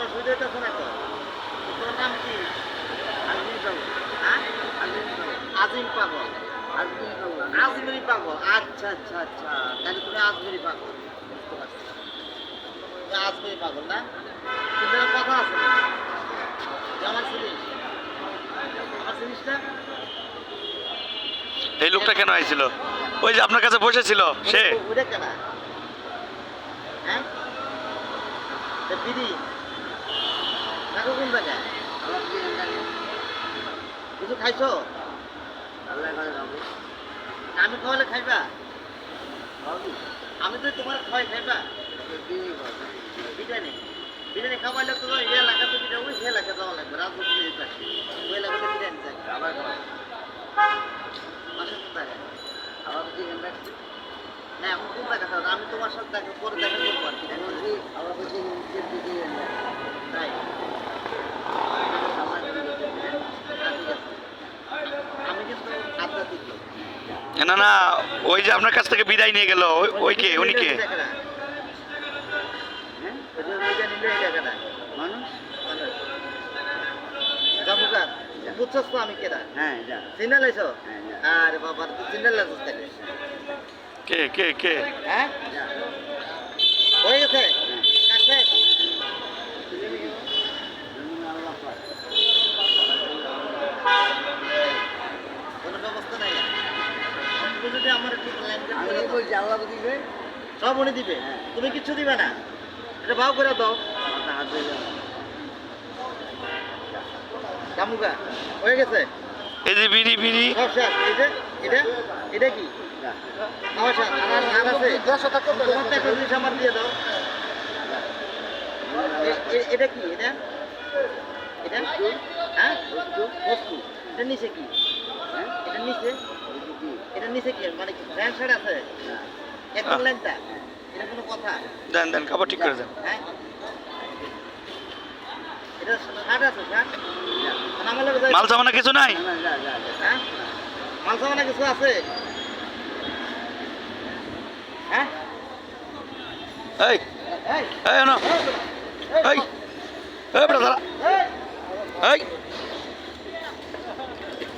অসুবিধা হইতেছে না তো? তোমার নাম কি? হ্যাঁ? আজিম পাগল। আজমেরি পাগল। আচ্ছা আচ্ছা আচ্ছা, তাহলে তুমি আজমেরি পাগল। বুঝতে পারছি। তুমি আজমেরি পাগল না? কিন্তু একটা কথা আছে না? তুই আমার চিনিস? আমার চিনিস না? এই লোকটা কেন আইছিল? ওই যে আপনার কাছে বসেছিল সে। ওটা কেনা? হ্যাঁ? বিড়ি থাকো কোন জায়গায়? কিছু খাইছো? আমি খাওয়ালে খাইবা? আমি তো তোমার খাওয়াই খাইবা? বিরিয়ানি বিরিয়ানি খাওয়াইলে তো এই এলাকাতে বিরিয়ানি ওই এলাকা যাওয়া লাগবে, রাজনীতি ওই এলাকাতে বিরিয়ানি চাই আবার বাসা কোন জায়গায়? না এখন কোন জায়গা? আমি তোমার সাথে দেখা পরে দেখা করবো আর কি। তাই আমি কিন্তু আধ্যাত্মিক লোক। না না, ওই যে আপনার কাছ থেকে বিদায় নিয়ে গেল ওই কে? উনি কে? বুঝছস তো আমি কেডা? হ্যাঁ, চিনে লাইছো? আরে বাবা, তুই চিনে লাইছস তাহলে? কে কে কে? হ্যাঁ, হয়ে গেছে কাছে। কোনো ব্যবস্থা নাই? তুমি যদি আমার একটু সব উনি দিবে, তুমি কিচ্ছু দিবে না? এটা ভাও করে দাও। জামুগা হয়ে গেছে। এই যে বিড়ি বিড়ি সব শেষ। এটা এটা কি আমার সাথে আর আছে? তোমার তো একটা জিনিস আমার দিয়ে দাও। এটা কি? এটা এটা হ্যাঁ বস্তু। এটা নিচে কি? এটা নিচে এটা নিচে কি মানে কি প্যান্ট শার্ট আছে? একদম ল্যাংটা? এটা কোনো কথা? দেন দেন, খাবার ঠিক করে দেন। হ্যাঁ, এটা শার্ট আছে? শার্ট আমার লাগে মাল সামানা কিছু নাই? হ্যাঁ, মাল সামানা কিছু আছে? হ্যাঁ, এই এই এই না এই এই এই ব্রাদার এই এই